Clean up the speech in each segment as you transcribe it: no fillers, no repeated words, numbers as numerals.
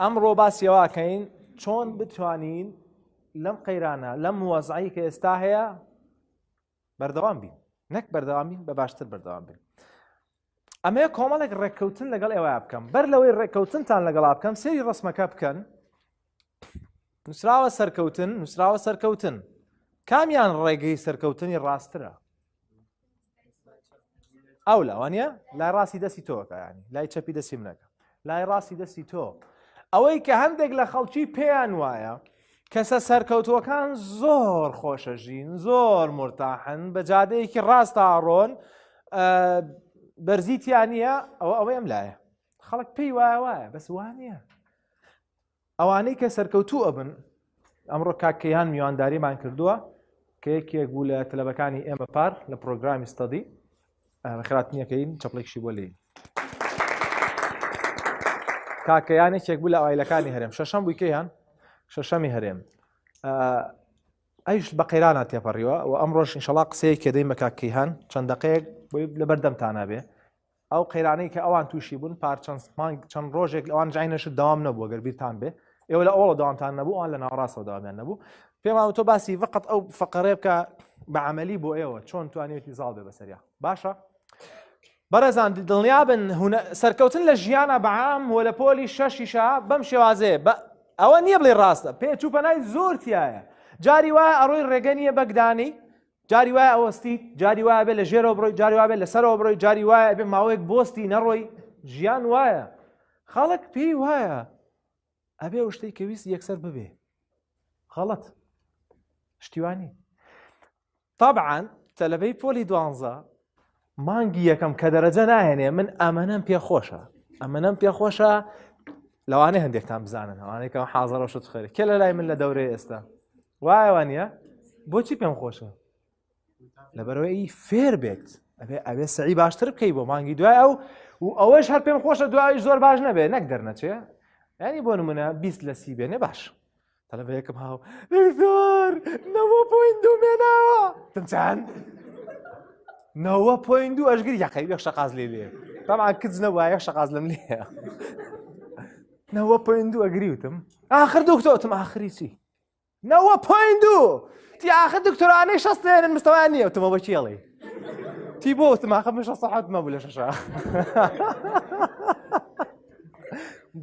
ئەمڕۆ باسیەوەکەین چۆن بتوانین لەم قەیرانە لەم وەزعی کە ئێستا هەیە بەردەوام بین، نەک بەردەوام بین، بە باشتر بەردەوام بین. ئەمەیە کۆمەڵێک ڕێککەوتن لەگەڵ ئێوە بکەم. بەر لەوەی ڕێککەوتنتان لەگەڵا بکەم سێری ڕسمەکە بکەن. نووسراوە سەرکەوتن، نووسراوە سەرکەوتن. کامیان ڕێگەی سەرکەوتنی ڕاسترە؟ ئەو لەوانە لای ڕاستی دەستی تۆکە، ینی لای چەپی دەستی منەکە، لای ڕاستی دەستی تۆ. ئەوەی کە هەندێک لە خەڵکی پێیان وایە کەسە سەرکەوتوەکان زۆر خۆشەژین، زۆر مرتاحن، بە جادەیەکی ڕاستە ئاڕۆن، بەرزیتیان نییە، ئەوەی ئەم لایە خەڵک پێی وایە بەس وانە. ئەوانەی کە سەرکەوتوو ئەبن، ئەمڕۆ کاکەیان میوانداریمان کردووە کە یەکێک بوو لە تەلەبەکانی ئێمە پار لە پرۆگرامی ستەدی بەخێرات نییەکەین چەپڵێکشی بۆ لێ. کاکەیان یەکێک بوو لە ئاوایلەکانی هەرێم، شەشەم بووی کەیان شەشەمی هەرێم. ئەیش بە قەیرانە تێپەڕیوە و ئەمڕۆژ ئینشەڵا قسەیەک کە دەین بە کاکەیان چەند دەقەیەک بۆی لە بەردەمتانە بێ. ئەو قەیرانەی کە ئەوان تووشی بوون چەند ڕۆژێک ئەوان جاینەشت دەوام نەبووە گەر بیرتان بێ، ئێوە لە ئەوڵە داوامتان نەبوو، ئەوان لە ناوەڕاستەوە داوامیان نەبوو. پێم وایە تۆ باسی فقط ئەو فەقەرێ بکە بە عەمەلی بۆ ئێوە چۆن توانێتی زاڵ بێ بەسەریا. باشە؟ بەڕێزان دڵنیابن سەرکەوتن لە ژیانە بەعام و لە پۆلی شەشیشە بەم شێوازەیە، ئەوە نییە بڵێ ڕاستە، پێچووپەنای زۆر تایە. جاری وایە ئەڕۆی ڕێگە نییە بەگدانی، جاری وایە ئەوەستی، جاری وایە بێ لە ژێرەوە بڕۆی، جاری وایە بێ لەسەرەوە بڕۆی، جاری وایە بێ ماوەیەک بۆستی نەڕۆی. ژیان وایە، خەڵک پێی وایە ئەبێ ئەو شتەی کە ویست یەکسەر ببێ. غەڵەت، شتیوانی. طبعاً تەلەبەی پۆلی 12 مانگی یەکەم کە دەرەجە ناهێنێ، من ئەمەنەم پێخۆشە، ئەمەنەم پێخۆشە، لەوانەیە هەندێکتان بزانن، ئەوانەی کە حازەرە شت خێرە کێ لە لای من لە دەورەیە ئێستا وایەوە نییە؟ بۆچی پێم خۆشە؟ لەبەرەوەی فێر بێت، ئەبێ سەعی باشتر بکەی بۆ مانگی دوای ئەو ئەوەش هەر پێم خۆشە دوایش زۆر باش نەبێ، نەک دەرنەچێ. ینی بۆ نمونە 20 لە 30 بێنێ باش. تەلەڤەیەکم هاو زۆر 9.2 مێناوە، چەند؟ 9.2 ئەشگری یاقەی یەک شەقاز لێ لێ. تەماً کچ نەبووە یەک شەقاز لەم لێە. 9.2 ئەگری وتم. ئاخر دکتۆرتم ئاخری چی؟ 9.2 تی ئاخر دکتۆرانەی 60 لێنن مستەوایان نییە. وتمە بە چێڵێ؟ تی بۆ وتم ئاخر من 6 مەبوو لە شەشە.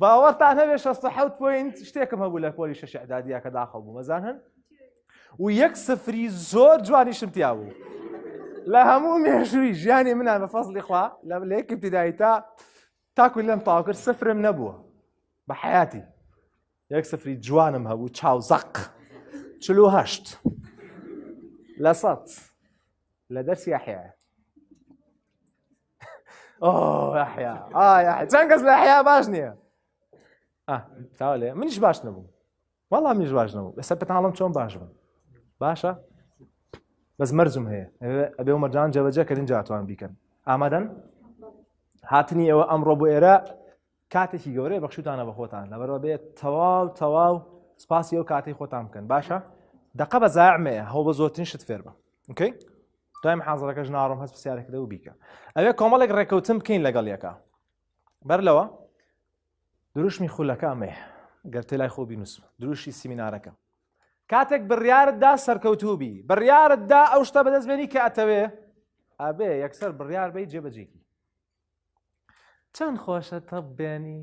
باوەڕتان هەبێ 67 پۆینت شتێکم هەبوو لە پۆلی شەش ئەعدادیە کە داخەڵ بوو مەزان هەن و 1-0 زۆر جوانیشم تیا بوو لە هەموو مێژووی ژیانی منان بە فەزلی خوا لە یەک ابتیدایی تاکو لەم تاو کرد 0 نەبووە بە حەیاتی. 1-0 جوانم هەبوو چاوزەق 48 لە 100 لە دەرسی ئەحیا. ئەحیا چەند کەس لە ئەحیا باش نییە؟ تاوالێ منیش باش نەبوو، وەڵام منیش باش نەبوو. ئێستا پێتاڵم چۆن باش بم. باشە؟ بەس مەرجم هەیە، ئەبێ ومەرجان جێبەجێکردن جاتوان بیکەن. ئامادەن؟ هاتنی ئێوە ئەمڕۆ بۆ ئێرە کاتێکی گەورەیە بەخشوتانە بە خۆتان، لەبەرەوە بێت تەواو سپاسی ئەو کاتەی خۆتان بکەن. باشە؟ دەقە بە زایعمەیە، هەوڵ بە زۆرترین شت فێر بە. ئۆکەی؟ دوای محازەرەکەش ناڕۆم هەست پرسیارێک دەو بیکە. ئەوێ کۆمەڵێک ڕێکەوتن بکەین لەگەڵ یەکە. بەر لەوە دروشمی خولەکە ئەمەیە، گەر تێلای خۆ بینوسم، دروشی سیمینارەکە. کاتێک بڕیارتدا سەرکەوتوو بی، بڕیارتدا ئەو شتە بەدەستبێنی کە ئەتەوێ، ئەبێ یەکسەر بڕیار بەی جێبەجێکی. چەند خۆشە تەبێنی،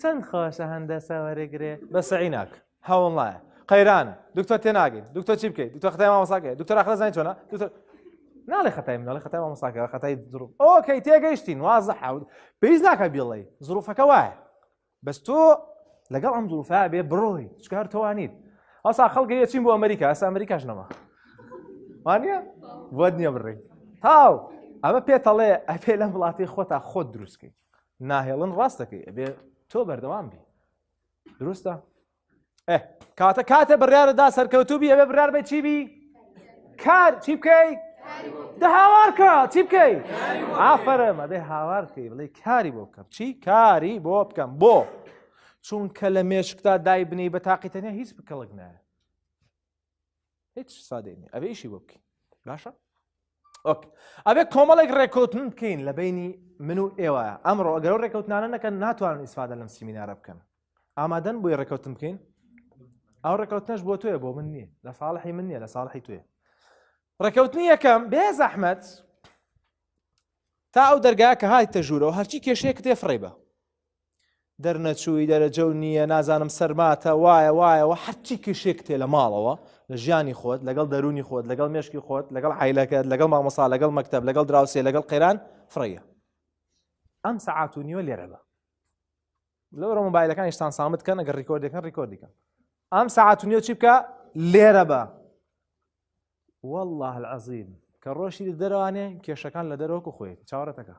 چەند خۆشە هەندەسە وەرەگرێ، بە سەعی ناکە، هەوڵ نایە، قەیرانە، دکتۆر تێناگەین، دکتۆر چی بکەیت، دکتۆر خەتای مامۆستاکەیە، دکتۆر ئاخرە زانیت چۆنە، دکتۆر ناڵێ خەتای مناڵێ خەتای مامۆستاکەیە، خەتای دروف. ئۆکەی تێگەیشتین، وازەحە، پێویست ناکە بیڵێ، زروفەکە وایە. بەس تۆ لەگەڵ ئەم زروفە بێ بڕۆی، چکە هەر تۆوانیت. ئەسا خەڵک ئەچین بۆ ئەمریکا، ئەستا ئەمریکاش نەما. وانییە؟ بۆت نییە بڕێ. تاو ئەمە پێتەڵێ ئەبێ لەم وڵاتی خۆتا خۆت دروستکەی. ناهێڵن ڕاستەکەی، ئەبێ تۆ بەردەوام بی. دروستە؟ کاتە بڕیارتدا سەرکەوتوو بی، ئەبێ بڕیار بێ چی بی؟ کار چی بکەی؟ هاوار کە چی بکەی؟ ئافەرم ئەبێ هاوار بکەی، بڵێ کاری بۆ بکەم. چی؟ کاری بۆ بکەم. بۆ؟ چونکە لە مێشکتا دای بنی بە تاقیتەنیا هیچ بکەڵک نایە. هیچ سادەی نییە، ئەبێ ئیشی بۆ بکەین. باشە؟ ئۆکێ. ئەبێ کۆمەڵێک ڕێکەوتن بکەین لە بینی من و ئێوەیە. ئەمڕۆ ئەگەر ئەو ڕێکەوتنانە نەکەن ناتوانن ئیسفادە لەم سیمینارە بکەن. ئامادەن بۆی ڕێکەوتن بکەین ئەو ڕێکەوتنەش بۆ تۆیە بۆ من نییە لە ساڵحی من نییە لە ساڵحی توێ ڕێکەوتنی یەکەم بێ زەحمەت تا ئەو دەرگایە کە هاتیتە ژوورەوە هەرچی کێشەیەک تێ فڕێ بە دەرنەچووی دەرەجە و نییە نازانم سەرماتە وایەوە هەرچی کێشێک تێ لە ماڵەوە لە ژیانی خۆت لەگەڵ دەرونی خۆت لەگەڵ مێشکی خۆت لەگەڵ عیلەکەت لەگەڵ مامۆسا لەگەڵ مەکتەب لەگەڵ دراوسێ لەگەڵ قەیران فڕەیە ئەم سەعات و نیوە لێرە بە لەوەرە مۆبایلەکانی شتان سامت کەن ئەگەر ڕیکۆردەکەن ڕیکۆردیکەن ئەم سەعات و نیوە چی بکە لێرە بە والله العەزیم کە ڕۆژی دەرەوانێ کێشەکان لە دەرەوەکو خۆی چاوەڕەتەکە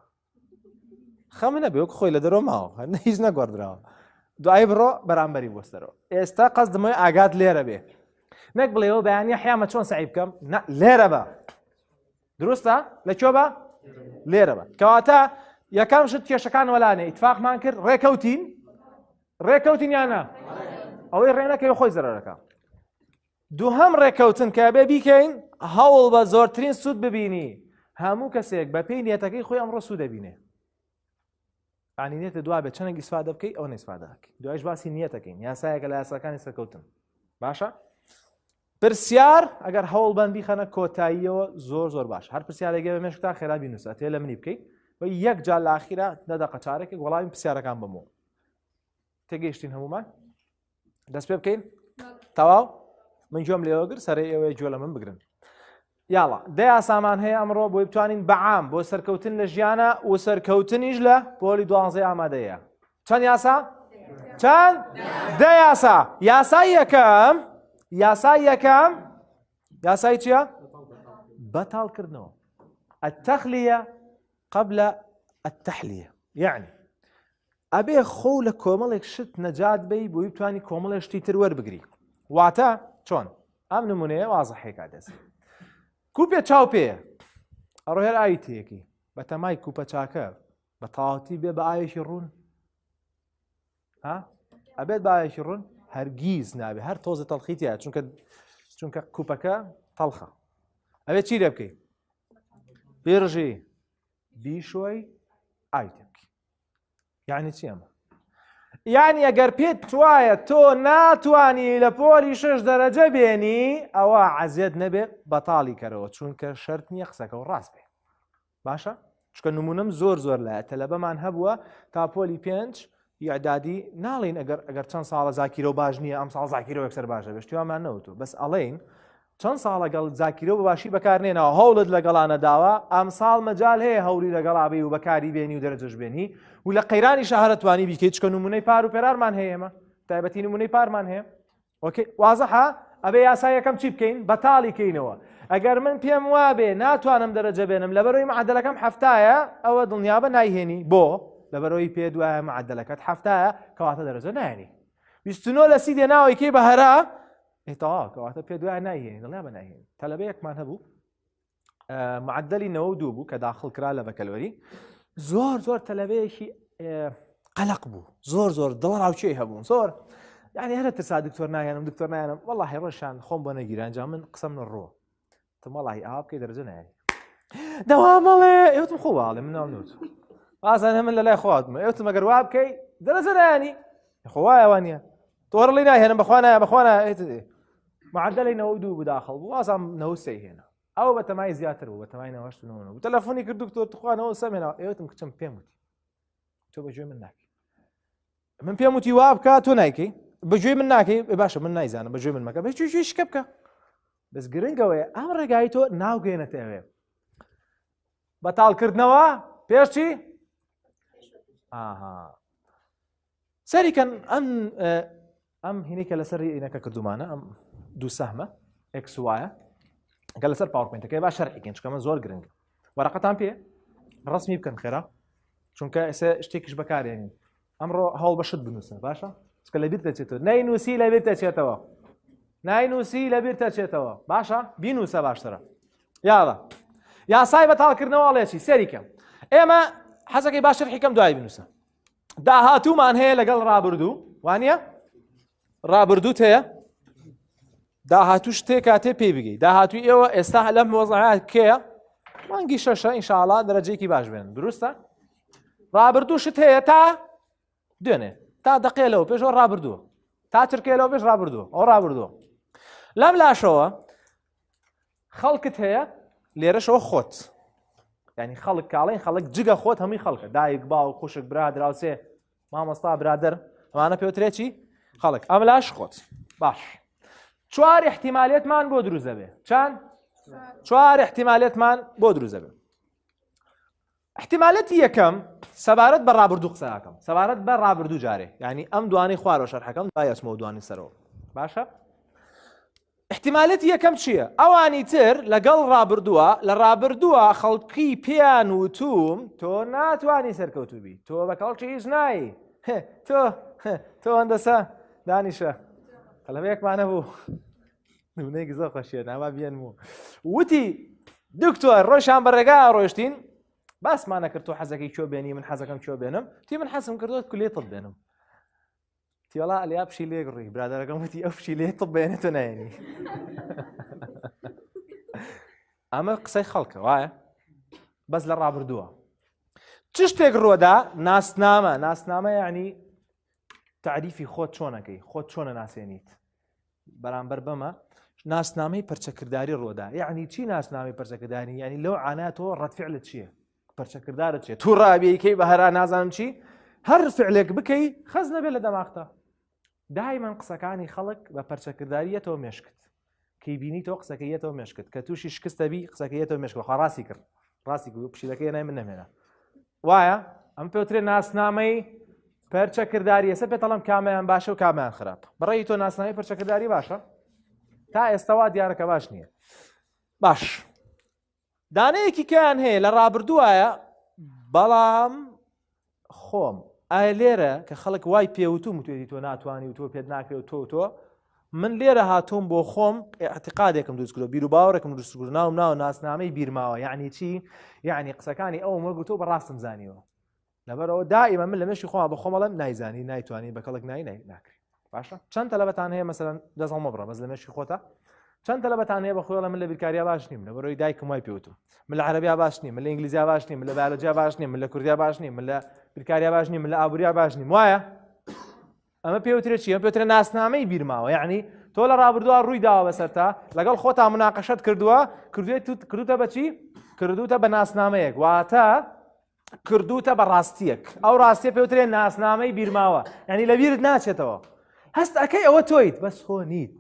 خەمە نەبێ وەکو خۆی لە دەرەوە ماوە هیچ نەگوەردراوە دوایی بڕۆ بەرامبەری بۆستەرەوە ئێستا قەسدمەوەی ئاگات لێرە بێ نەک بڵێەوە بەیانی حیامە چۆن سعی بکەم لێرە بە دروستە لەکوێ بە لێرە بە کەواتە یەکەم شت کێشەکان وەلانێ ئیتفاقمان کرد ڕێکەوتین یانە ئەوەی ڕێنەکەی خۆی زەرەرەکە دووهەم ڕێکەوتن کە بێ بیکەین هەوڵ بە زۆرترین سوود ببینی هەموو کەسێک بە پێی نیەتەکەی خۆی ئەمڕۆ سوود دەبینێ عنینێتە دوا بێت چەندێک ئیسفادە بکەی ئەو نەیسفادەکەی دوایش باسی نیەتەکەین یاسایەکە لە یاساکانی سەرکەوتن باشە پرسیار ئەگەر هەوڵ بەن بیخەنە کۆتاییەوە زۆر باش هەر پرسیارێکە بە مێشکتا خێرا بینوسە تێ لە منی بکەیت و یەک جار لە ئاخیرا نەدەقە چارێکێک وەڵامی پرسیارەکان بمەوە تێگەیشتین هەمومان دەست پێ بکەین تەواو من گوێم لێوەگر سەرەی ئێوەی گوێ لە من بگرن یاڵا دە یاسامان هەیە ئەمڕۆ بۆی بتوانین بەعام بۆ سەرکەوتن لە ژیانە و سەرکەوتنیش لە پۆلی 12 ئامادەیە چەند یاسا؟ چەند؟ دە یاسا یاسای یەکەم یاسای چییە؟ بەتاڵکردنەوە التەخلیە قبل التەحلیە یعنی ئەبێ خۆ لە کۆمەڵێک شت نەجات بی بۆی بتوانی کۆمەڵێک شتی تر وەربگری واتە چۆن ئەم نمونەیە وازەحێکا دەست کوپێ چاو پێیە ئەڕۆ هێر ئاوی تێیەکی بە تەمای کوپە چاکە بە تاواتی بێ بە ئاوێکی ڕوون ئەبێت بە ئاوێکی ڕوون هەرگیز نابێ هەر تۆزە تەڵخیتیە چونکە کوپەکە تەڵخە ئەبێت چی لێ بکەیت بێڕژی بیشۆی ئاوی تێ بکەی یعنی چی ئەمە یعنی ئەگەر پێت توایە تۆ ناتوانی لە پۆلی 6 دەرەجە بێنی ئەوە عەزیەت نەبێ بەتاڵی کەرەوە چونکە شەرت نییە قسەکە و ڕاست بێ باشە چکە نمونەم زۆر لایە تەلەبەمان هەبووە تا پۆلی 5 یعدادی ناڵین ئەگەر چەند ساڵە زاکیرە و باش نییە ئەم ساڵ زاکیرەوە یەکسەر باشە بێشتیوامان نەوتو بەس ئەڵێن چەند ساڵ لەگەڵ زاکیرە و باشی بەکارنێنەوە هەوڵت لەگەڵانە داوە ئەم ساڵ مەجال هەیە هەوڵی لەگەڵابی و بەکاری بێنی و دەرەجەش بێنی و لە قەیرانی شەهرەتوانی بیکەیت چکە نمونەی پار و پێرارمان هەیە ئێمە تایبەتی نمونەی پارمان هەیە ئۆکێ وازەحە ئەبێ یاسای یەکەم چی بکەین بەتاڵی کەینەوە ئەگەر من پێم وابێ ناتوانم دەرەجە بێنم لەبەرەوەی معدەلەکەم هەفتایە ئەوە دڵنیابە نایهێنی بۆ لەبەرەوەی پێ دوایە معدەلەکەت هەفتایە کەواتە دەرەجە نایێنی 29 لە 30 دێناوەی کەی بە هەرا ئێتەوا کەواتە پێ دوای نایهێنی دڵنیا بە نایهێنی تەلەبەیەکمان هەبوو معدەلی 92 بوو کە داخڵ کرا لە بەکەلۆری زۆر تەلەبەیەکی قەلق بوو زۆر دڵڕاوچێ هەبوون زۆر یعنی هەرە ترسا دکتۆر نایێنم وەڵاهی ڕۆژان خۆم بۆ نەگیرانجا من قسەم نەڕۆ تم وەڵاهی ئاوا بکەی دەرەجە نایێنی دەوامەڵێ ئێوتم خۆ باڵێ من ناونوت ئازانە من لە لای خۆاتمە ئێوتم ئەگەر وا بکەی دەرەجە نایانی خۆ وایەوە نییە تۆڕڵی نایهێنم بەخوانە معدەلی 92 بوو داخڵ بوو ئازام 93 هێنا ئەو بە تەمای زیاتر بوو بە تەمای 99 بوو تەلەفۆنی کرد دکتۆر توخوانەوە سەمێنەوە ئێوتم کچم پێم وتی تۆ بەگوێ من ناکەی من پێم وتی وا بکە تۆ نایکەی بەگوێ من ناکەی باشە من نایزانم بەگوێ من مەکە بەگوێ شکە بکە بەس گرنگەوەیە ئەم ڕێگای تۆ ناوگەێنێتە ئەوێ بەتاڵکردنەوە پێش چی سەریکەن ئەم هینێکە لەسەر ئینەکە کردومانە ئەم دوو سەهمە ئێکس وایە گە لەسەر پاورپۆینتەکەی با شەرحیکەن چکەمە زۆر گرنگ وەرەقەتان پێ ڕسمی بکەن خێرا چونکە ئێستا شتێکیش بەکارێنین ئەمڕۆ هەوڵ بەشت بنووسن باشە چکە لەبیر دەچێتەوە نەینووسی لەبیر دەچێتەوە ناینووسی لەبیر دەچێتەوە باشە بینووسە باشترە یاڵە یاسای بەتاڵکردنەوە ئەڵێکی سەریکەم ئێمە حەزەکەی باش شەرحیکەم دوای بنووسە داهاتوومان هەیە لەگەڵ ڕابردوو وانە ڕابردووت هەیە داهاتوو شتێک کاتێ پێی بگەی داهاتووی ئێوە ئێستا لەم وەزعات کێیە مانگی شەشە ئینشاءڵڵا دەرەجەیەکی باش بێن دروستە ڕابردوو شت هەیە تا دوێنێ تا دقیقە لەوە پێش ئەو ڕابردووە تا چرکێ لەوە پێش ڕابردووە ئەو ڕابردووە لەم لاشەوە خەڵکت هەیە لێرەشەوە خۆت یعنی خەڵک کاڵین خەڵک جگە خۆت هەمووی خەڵکە دایک باو خوشک برا دراوسێ مامۆستا برادەر ئەمانە پێوترێکی خەڵک ئەم لاش خۆت باش چوار احتیمالێتمان بۆ دروست دەبێ چەند چوار احتیمالێتمان بۆ دروست دەبێ احتیمالەتی یەکەم سەبارەت بە ڕابردوو قسە ئاکەم سەبارەت بە ڕابردوو جارێ یعنی ئەم دوانەی خوارەوە شەرحەکەم دوای ئەچمەوە دوانی سەرەوە باشە احتیمالەتی یەکەم چییە ئەوانی تر لەگەڵ ڕابردووە لە ڕابردووە خەڵکی پێیان وتوم تۆ ناتوانی سەرکەوتوبی تۆ بە کەڵکی هیچ نایی تۆ هەندەسە دانیشە قەلەمەیەکمانە بوو نمونەیەکی زۆر خۆشیە ناوا بێنمەوە وتی دکتۆر ڕۆیشان بە ڕێگا ڕۆیشتین باسمانە کرد تۆ حەزەکەی کێو بێنی من حەزەکەم کێو بێنم تی من حەزم کردوت کولێ تڵ بێنم تیوەڵا ئەلیا پشی لێ گڕی برادەرەکەم وتی ئەو پشی لێ تڵ بێنێتە نایێنی ئەمە قسەی خەڵکە وایە بەس لە ڕابردووە چ شتێک ڕۆدا ناسنامە یعنی تعریفی خۆت چۆنەکەی خۆت چۆنە ناسێنیت بەرامبەر بەمە ناسنامەی پەرچەکردداری ڕۆدا یعنی چی ناسنامەی پەرچەکردداری یعنی لەو عاناتەوە ڕەتفعلت چییە پەرچەکرددارت چیە توو ڕابیەکەی بە هەرا نازانم چی هەر فعلێک بکەی خەز نەبێت لە دەماغتا دایمەن قسەکانی خەڵک بە پەرچەکردداریەتەوە مێشکت کەی بینیتەوە قسەکەیەتەوە مێشکت کە تووشی شکستەبی قسەکەیەتەوە مێشکەوە خوا ڕاستی کرد ڕاستی پشیلەکەی نای من نەمێنە وایە ئەم پێوترێ ناسنامەی پەرچەکردداری ئێستا پێتەڵم کامیان باشە و کامیان خراپ بەڕێی تۆ ناسنامەی پەرچەکردداری باشە تا ئێستاوا دیارەکە باش نییە باش دانەیەکی کیان هەیە لە ڕابردووایە بەڵام خۆم ئایا لێرە کە خەڵک وای پێوتوم توێتی تۆ ناتوانانی و تۆ پێت ناکرێت تۆ من لێرە هاتووم بۆ خۆم اعتقادێکم دروست کردو بیر و باوەڕێکم دروست کردو ناوم ناو ناسنامەی بیرماوە یعنی چی یعنی قسەکانی ئەوم وەرگرتۆ بەڕاستم زانیوە لەبەرەوە دائیمە من لە مێشی خۆم بە خۆمەڵم نایزانی نایتوانی بە کەڵک ناکرێت باشە چەند تەلەبەتان هەیە مەسەلەن دەزڵ مەبڕە بەس لە مێشی خۆتە چەند تەلەبەتان هەیە بەخۆڵە من لە بیرکاریا باش نیم لەبەرەوەی دایکم وای پێوتوم من لە عەرەبیا باش نیم من لە ئینگلیزیا باش نیم من لە بیۆلۆجیا باش نیم من لە کوردیا باش نیم من لە بیرکاریا باش نیم من لە ئابووریا باش نیم وایە ئەمە پێوترێت چی ئەمە پێوترێت ناسنامەی بیرماوە یعنی تۆ لە ڕابردووە ڕووی داوە بەسەرتا لەگەڵ خۆتا مناقەشەت کردووە کردوتە بە چی کردوتە بە ناسنامەیەک واتە کردوتە بە ڕاستیەک ئەو ڕاستیە پێوترێت ناسنامەی بیرماوە یعنی لە بیرت ناچێتەوە هەست ئەەکەی ئەوە تۆیت بەس خۆ نیت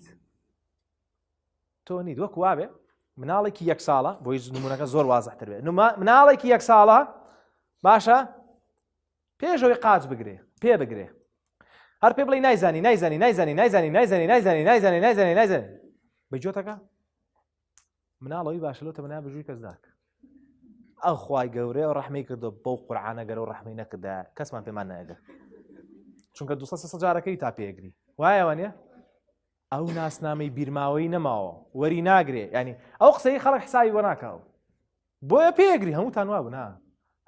تۆ نیت وەک وابێ مناڵێکی یەک ساڵە بۆی نمونونەکە زۆر وازەحتر بێت مناڵێکی یەک ساڵە باشە پێشەوەی قاچ بگرێ پێ بگرێ هەر پێ بڵێ نایزانی بەجۆتەکە مناڵەوەی باشە لەوتە بنا بژووی کەس داک ئەو خوای گەورەی و ڕەحمەی کردو بەو قورعانە گەرە و ڕەحمەی نەکردا کەسمان پێمان نایدە چونکە 200 جارەکەی تا پێگری وایەوە نیە ئەو ناسنامەی بیرماوەی نەماوە وەری ناگرێ ینی ئەو قسەی خەڵک حسابی بۆ ناکاو بۆیە پێگری هەمووتان وابوو نا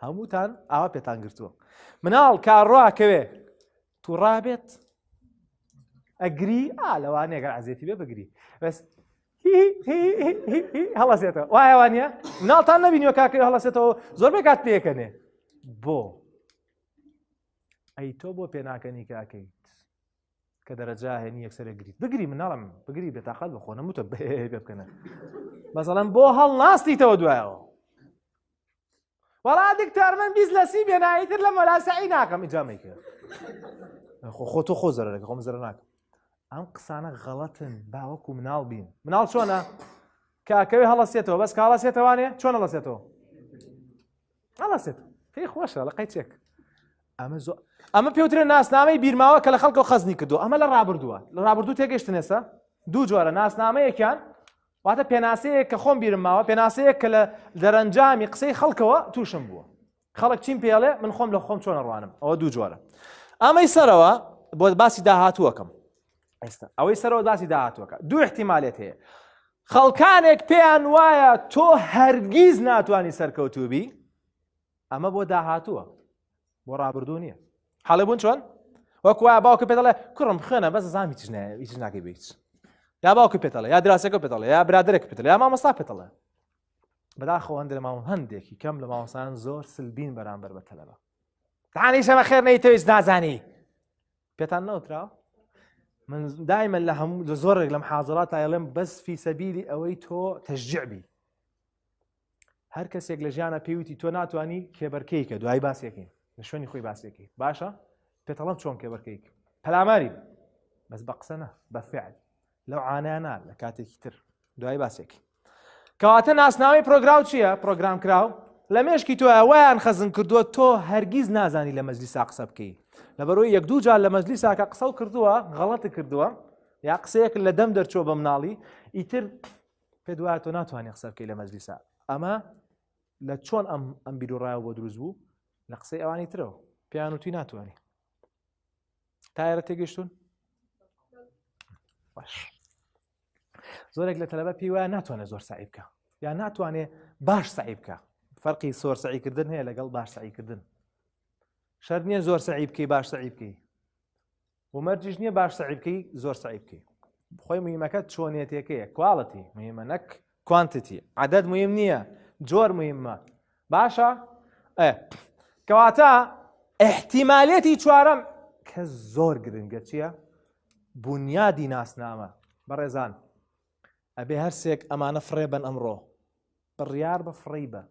هەمووتان ئاوا پێتان گرتووە مناڵ کاڕواکەوێ تو ڕابێت ئەگری لەوانەیە گەر عەزیەتی بێ بگری بەس هەڵەسێتەوە وایەوانە مناڵتان نەبینیوە کاکەوێ هەڵەسێتەوە زۆربەی کات پێکەنێ بۆ ئەی تۆ بۆ پێناکەنی کاکەیت کە دەرەجا هێنی یەکسەرە گریت بگری مناڵم بگری بێتاقەت بخۆ نەموتە بێ بکەنە مەسەڵەن بۆ هەڵ ناستیتەوە دوایەوە وەڵا دکتۆر من بیست لە سی بێناییتر لە مەلاسەعی ناکەم ئیجامی کرد خۆ تۆ خۆ زەرەرەکە خۆم زەرە ناکەم ئەم قسانە غەڵەتن باوەکو مناڵ بین مناڵ چۆنە کاکەوێ هەڵەسێتەوە بەس کە هەڵەسێتەوانێ چۆن هەڵەسێتەوە هەڵەسێت پێی خۆشە لە قەیچێک ئەمە پێوترێن ناسنامەی بیرماوە کە لە خەڵکەوە خەزنی کردو ئەمە لە ڕابردووە لە ڕابردوو تێگەشتن ئێستا دوو جۆرە ناسنامەیەکیان واتە پێناسەیەک کە خۆم بیرم ماوە پێناسەیەک کە لە دەرەنجامی قسەی خەڵکەوە تووشم بووە خەڵک چیم پێڵێ من خۆم لە خۆم چۆنە ڕوانم ئەوە دوو جۆرە ئەمەی سەرەوە بۆ باسی داهاتووەکەم ئێستا ئەوەی سەرەوە باسی داهاتووەکە دوو احتیمالێت هەیە خەڵکانێک پێیان وایە تۆ هەرگیز ناتوانی سەرکەوتوبی ئەمە بۆ داهاتووە بۆ ڕابردوو نییە حاڵێ بوون چۆن وەک وایە باوکە پێ دەڵێ کوڕم خوێنە بەس زانام هیچ ناکەی بێت یا باوکە پێتەڵێ یا دراسەکە پێتەڵێ یا برادرێک پێتەڵێ یا مامۆستا پێتەڵێ بەداخەوە هەندێک لە هەندێکی کەم لە مامۆستایان زۆر سلبین بەرامبەر بە تەلەبە تەعاانی شەمە خێر نەیتەوە هیچ نازانی پێتان نەوتراوە من دائما لە هەموو لە زۆرێک لە محاضرات ئەڵێم بەس فی سەبیلی ئەوەی تۆ تەشجیع بی هەر کەسێک لە ژیانە پێویستی تۆ ناتوانانی کێبەرکەی کە دوای باسیەکەی لە شوێنی خۆی باسیەکەی باشە پێتەڵەم چۆن کێبەرکەی پەلاماری بەس بە قسە نە بە فعل لەو عانیانە لە کاتێکی تر دوای باسێکی کەواتە ناسناوی پرۆگراو چییە پرۆگرام کراو لە مێشکی تۆ وایان خەزم کردووە تۆ هەرگیز نازانی لە مەجلیسا قسە بکەی لەبەرەوەی یەک دوو جار لە مەجلیساکە قسە و کردووە غەڵەت کردووە یا قسەیەک لە دەم دەرچۆ بە مناڵی ئیتر پێ دوایە تۆ ناتوانانی قسە بکەی لە مەجلیسا ئەمە لە چۆن ئەم بیرروڕایەوە بۆ دروست بوو لە قسەی ئەوانی ترەوە پێیان وتی ناتوانانی تایرە تێگەیشتون باش زۆرێک لە تەلەبە پێی وایە ناتوانێت زۆر سعی بکە یا ناتوانێت باش سعی بکە فەرقی زۆر سعیکردن هەیە لەگەڵ باش سعیکردن شەرت نییە زۆر سعی بکەی باش سعی بکەی و مەرجیش نییە باش سعی بکەی زۆر سعی بکەی خۆی مهمەکەت چۆنیەتەکەیە کواڵەتی مهمە نەک کوانتیتی عەدەد مهم نییە جۆر مهمە باشە کەواتە احتیمالێتی چوارەم کە زۆر گرنگە چییە بنیادی ناسنامە بەڕێزان ئەبێ هەرسێک ئەمانە فڕێبن ئەمڕۆ بڕیار بە فڕی بە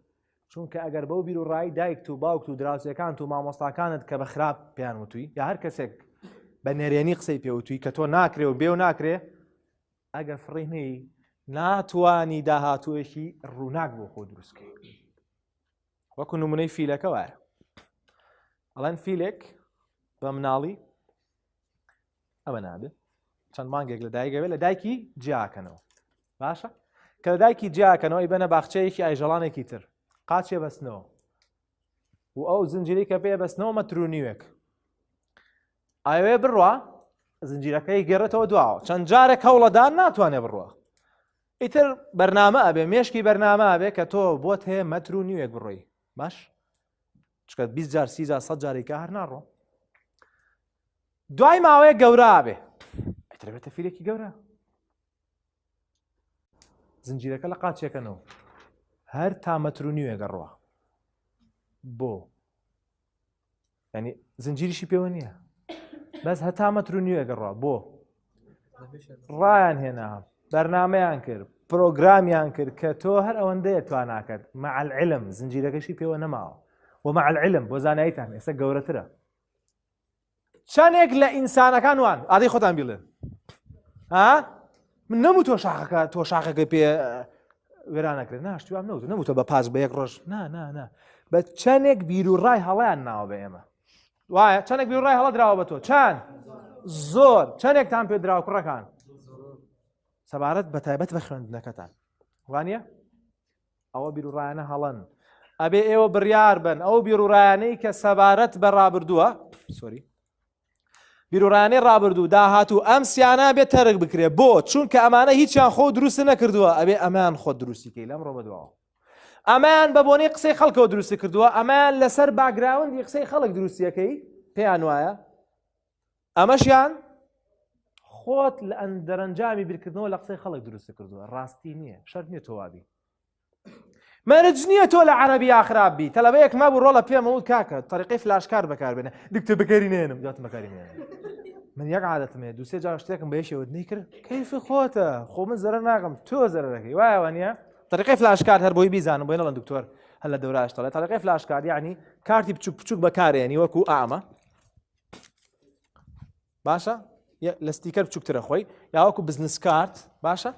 چونکە ئەگەر بەو بیر و ڕای دایک و باوک و دراوسەکان و مامۆستاکانت کە بە خراپ پێیان وتووی یا هەر کەسێک بە نێرێنی قسەی پێوتووی کە تۆ ناکرێ و بێ و ناکرێ ئەگەر فڕی نەی ناتوانی داهاتوویەکی ڕووناک بۆ خۆ دروستکەی وەکو نمونەی فیلەکە وایە ئەڵێن فیلێک بە مناڵی ئەمە نابێت چەند مانگێک لە دایکەوێت لە دایکی جیاکەنەوە باشە کە لە دایکی جیاکەنەوە ئەی بەنە باخچەیەکی ئایژەڵانێکی تر قاچێ بەستنەوە و ئەو زنجیرەی کە پێ بەستنەوە مەترونیوێک ئاوێ بڕوە زنجیرەکەی گێڕێتەوە دواوە چەند جارێک هەوڵەدان ناتوانێت بڕوە ئیتر بەرنامە ئەبێ مێشکی بەرنامە ئەبێ کە تۆ بۆت هەیە مەترونیوێک بڕۆی باش چکە 20 جار 30 جار 100 جارێکە هەر ناڕۆ دوای ماوەیە گەورە ئابێ ئیتر بێتە فیلێکی گەورە زنجیرەکە لە قاچێکەنەوە هەر تا مەترونیوێ گەڕوە بۆ ینی زنجیریشی پێوە نییە بەس هەتا مەترونیوێ گەڕوە بۆ ڕایان هێنا بەرنامەیان کرد پرۆگرامیان کرد کە تۆ هەر ئەوەندەیە توان ناکرد مع العلم زنجیرەکەشی پێوە نەماوە و مع العلم بۆ زاناییتان ئێستا گەورەترە چەندێک لە ئینسانەکان وان ئادەی خۆتان بیڵێن من نەموو تۆ شاخەکە پێ وێرانەکرێت ناشتوام نەموتە بە پاش بە یەک ڕۆژ نا بە چەندێک بیر و ڕای هەڵیان ناوە بە ئێمە وایە چەندێک بیر و ڕای هەڵە دراوە بە تۆ چەند زۆر چەندێکتان پێ دراوە کوڕەکان سەبارەت بە تایبەت بە خوێندنەکەتان وانە ئەوە بیر و ڕایانە هەڵەن ئەبێ ئێوە بڕیار بن ئەو بیر و ڕایانەی کە سەبارەت بە ڕابردووە سۆری بیرۆڕانەی ڕابردوو داهاتوو ئەم سیانە بێت تەرک بکرێ بۆ چونکە ئەمانە هیچیان خۆ دروست نەکردووە ئەبێ ئەمان خۆ دروستیکەی لەم ڕۆ بەدواوە ئەمان بە بۆنەی قسەی خەڵکەوە دروستی کردووە ئەمان لەسەر باگراوندی قسەی خەڵک دروستیەکەی پێیان وایە ئەمەشیان خۆت لە ئەندەرەنجامی بیرکردنەوە لە قسەی خەڵک دروستی کردووە ڕاستی نییە شەرت نییە تۆوابی مەرج نییە تۆ لە عەرەبی ئاخراب بی تەلەبەیەک مابوو ڕۆڵە پێم وت کاکە طریقەی فلاشکار بەکاربێنە دیکتە بەکارینێنم دواتم بەکارینێنم من یەک عادەتمێ دوو سێ جار شتێکم بە یەشێوە نەیکرد کەیفی خۆتە خۆ من زەرەر ناکەم تۆ زەرەرەکەی وایەوە نییە طریقەی فلاشکار هەر بۆی بیزانم بۆی نەڵێن دکتۆر هەر لە دەورە ئاشتەڵێ طریقەی فلاشکار یعنی کارتی بچووک بچووک بەکارێنی وەکو ئامە باشە لە ستیکەر بچووکترە خۆی یا وەکو بزنس کارت باشە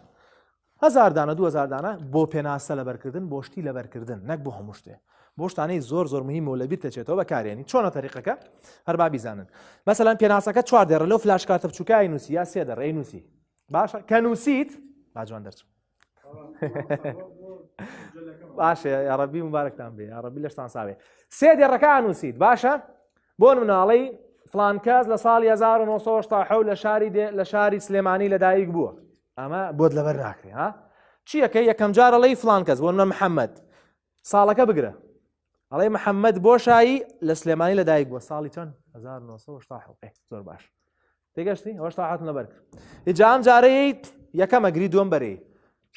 1000 دانە 2000 دانە بۆ پێناسە لەبەرکردن بۆ شتی لەبەرکردن نەک بۆ هەموو شتێ بۆ شتانەی زۆر زۆر مهمە و لەبیر دەچێتەوە بەکارێنی چۆنە تەریقەکە هەر با بیزانن مەسەلەن پێناسەکە 4 دێڕە لەو فلاش کارتە بچووکای نووسی یا 3 دەڕێی نووسی باشە کە نووسیت باجوان دەرچوو باشە یا ڕەبی مبارەکتان بێ یا ڕەبی لەشتان ساوێ 3 دێڕەکە نووسیت باشە بۆ مناڵەی فلان کەس لە ساڵی 1970 لە شاری سلێمانی لەدایک بووە ئەمە بۆت لەبەر ناکرێ ها چیەکە یەکەم جارە لەی فلان کەس بۆ منە محەممەد ساڵەکە بگرە ئەڵێ محەممەد بۆشایی لە سلێمانی لەدایک بووە ساڵی چەند 1970 زۆر باش تێگەشتی ئەوەش تاحاتم لەبەر کرد هیچ ئەم جارەیە یەکەم ئەگری دووەم بەرەی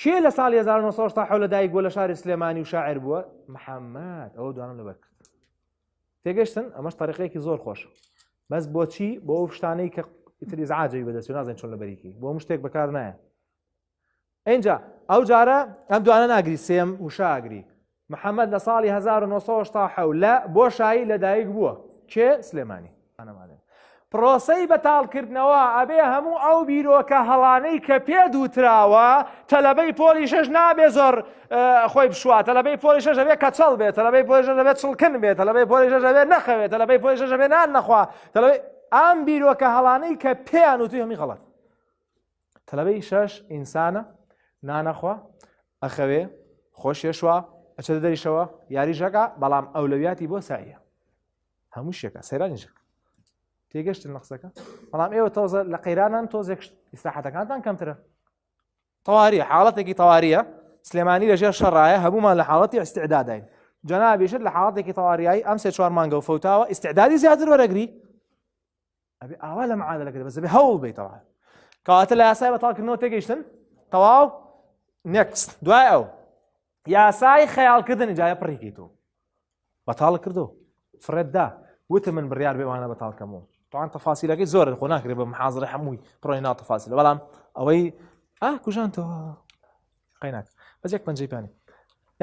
کێ لە ساڵی 1970 لەدایک بووە لە شاری سلێمانی و شاعر بووە محەممەد ئەوە دوانم لەبەر کرد تێگەشتن ئەمەش تەریقەیەکی زۆر خۆش بەس بۆچی بۆ ئەو شتانەی کە ئیتر ئیزعاجی بەدەست نازانین چۆن لەبەریکی بۆ هەموو شتێک بەکار نایە. اینجا ئەو جارە ئەم دوانە ناگری سێم وشە ئاگری. محەممەد لە ساڵی 1970 بۆشایی لەدایک بووە کێ سلێمانی. پرۆسەی بەتاڵکردنەوە ئەبێ هەموو ئەو بیرۆکە هەڵانەی کە پێ دووتراوە تەلەبەی پۆلی شەش نابێ زۆر خۆی بشوات، تەلەبەی پۆلی شەش ئەبێ کەچەڵ بێت، تەلەبەی پۆلی شەش ئەبێ چڵکن بێت، تەلەبەی پۆلی شەش ئەبێ نەخەوێت، تەلەبەی پۆلی شەش ئەبێ نان نەخوا، تەلەبەی ئەم بیرۆکە هەڵانەی کە پێیان وتوی هەمی غەڵەت. تەلەبەی شەش ئینسانە نانەخوا ئەخەوێ خۆشیێشوە ئەچێتە دەریشەوە یاریژەکە بەڵام ئەولەویاتی بۆ ساییە هەموو شتێکە سەیرانیژەکە تێگەشتن لە قسەکە. بەڵام ئێوە تۆزە لە قەیرانان تۆزێک ئیستراحەتەکانتان کەمترە. تەواریە حاڵەتێکی تەواریە سلێمانی لەژێر شەڕایە هەمومان لە حاڵەتی ئیستعدادین. جەنابیشت لە حاڵەتێکی تەواریایی ئەم سێ چوار مانگە و فەوتاوە ئیستعدادی زیاتر وەرەگری ئەبێ ئاوا لە معادلەکەت بەس بێ هەوڵ بێتەوە. کەواتە لە یاسای بەتاڵکردنەوە تێگەیشتن تەواو نێکست دوای ئەو یاسای خەیاڵکردن جایە پڕێکیتەوە بەتاڵ کردو فرێتدا وتە من بڕیار بێوانە بەتاڵکەمەوە. طبعاً تەفاسیلەکەی زۆرە خۆ ناکرێت بە محاضرە هەمووی بڕۆی ناو تەفاسیلە بەڵام ئەوەی کوژانتەوە قەیناک بەس یەک پەنجەی پانی.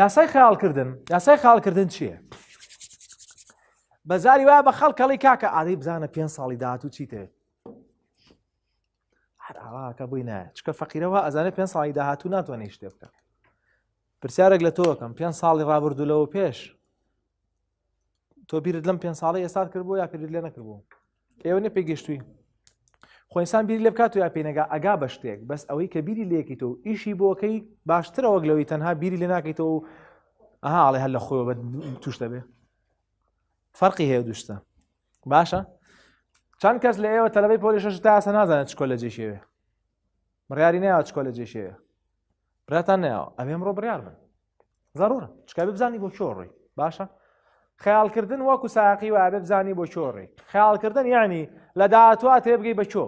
یاسای خەیاڵکردن یاسای خەیاڵکردن چییە؟ بەزاری وایە بە خەڵکەڵی کاکە ئادەی بزانە 5 ساڵی داهاتوو چیتێ هەر ئاواکە بووی نایە چکە فەقیرەوە ئەزانێ 5 ساڵی داهاتوو ناتوانێت شتێ بکە. پرسیارێک لە تۆکەم 5 ساڵی ڕابردوولەوە پێش تۆ بیرت لەم 5 ساڵی ئێستاد کردبوو یا کردیت لێ نەکردبوو ئێوە نێ پێگەشتووی خۆ ئینسان بیری لێ بکات و یا پێنەگا ئەگا بە شتێک بەس ئەوەی کە بیری لێکیتەوە ئیشی بۆکەی باشترە وەک لەوەی تەنها بیری لێ ناکەیتەوە و ئەڵێ هەر لە خۆیەوە توش دەبێ. فەرقی هەیە دووشتە باشە. چەند کەس لە ئێوە تەلەبەی پۆلی شەش تا ئاسە نازانێت چ کۆلەجێ شێوێ بڕیاری نایەوە چ کۆلەجێ شێوێ براتان نایەوە ئەبێ ئەمڕۆ بڕیار بن زەڕورە چکە بزانی بۆ چۆڕی باشە. خەیاڵکردن وەکو ساقی و ئابێ بزانی بۆ چۆڕی. خەیاڵکردن یعنی لە داهاتوە تێ بگەی بە چۆ